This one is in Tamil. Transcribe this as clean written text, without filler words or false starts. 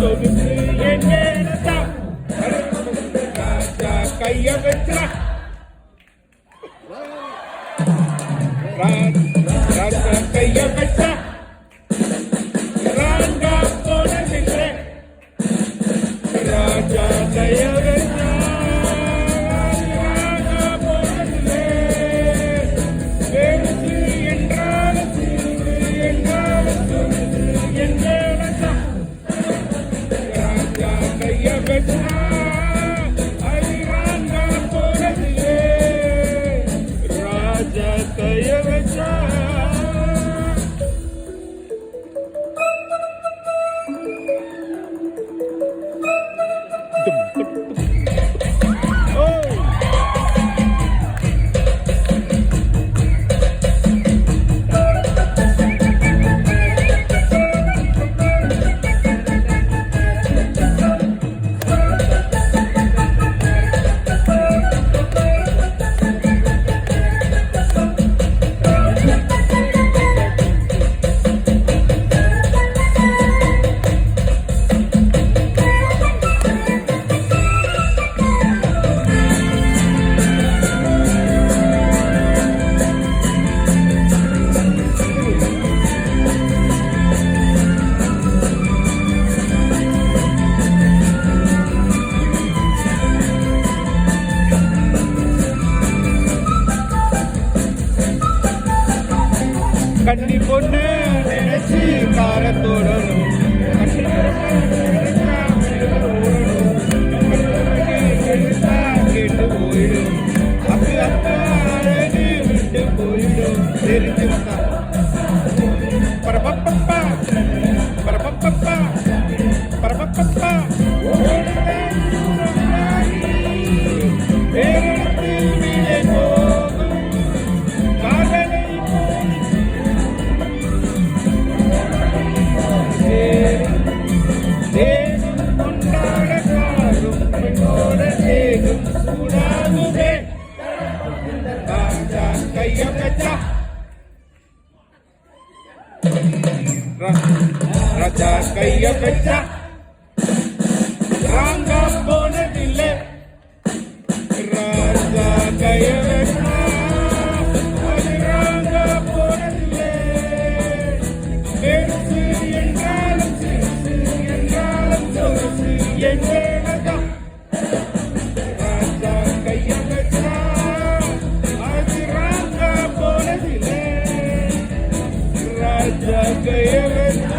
சொகுசு என்னதான் ராஜா கைய வச்சா ராஜா கைய வச்சா ராங்கா போனதில்லை ராஜா கைய வச்சா ராங்கா போனதில்லை பெருசு என்றால் சிறு என்றால் சொகுசு என்னதான் ராஜா கைய வச்சா ராங்கா போனதில்லை ராஜா கைய வச்சா கண்ணி பொண்ணு நினைச்சு காலத்தோடணும் கேட்டு போயிடும் அப்படி அப்பாடு விட்டு போயிடும் தெரிஞ்சு வந்தா பரபப்பப்பா பரபப்பப்பா பரபப்பப்பா பேரத்தில் வீடே போகும் காதலை தேகம் கொண்டாட காரும் பெண்ணோட தேகம் சூடாகுதே ராஜா கைய வச்சா ராஜா கைய வச்சா ராங்கா போனதில்லை ராஜா கைய வச்சா ராங்கா போனதில்லை பெருசு என்றாலும் சிறுசு என்றாலும் சொகுசு என்னதான் ராஜா கைய வச்சா அது ராங்கா போனதில்லை ராஜா கைய வச்சா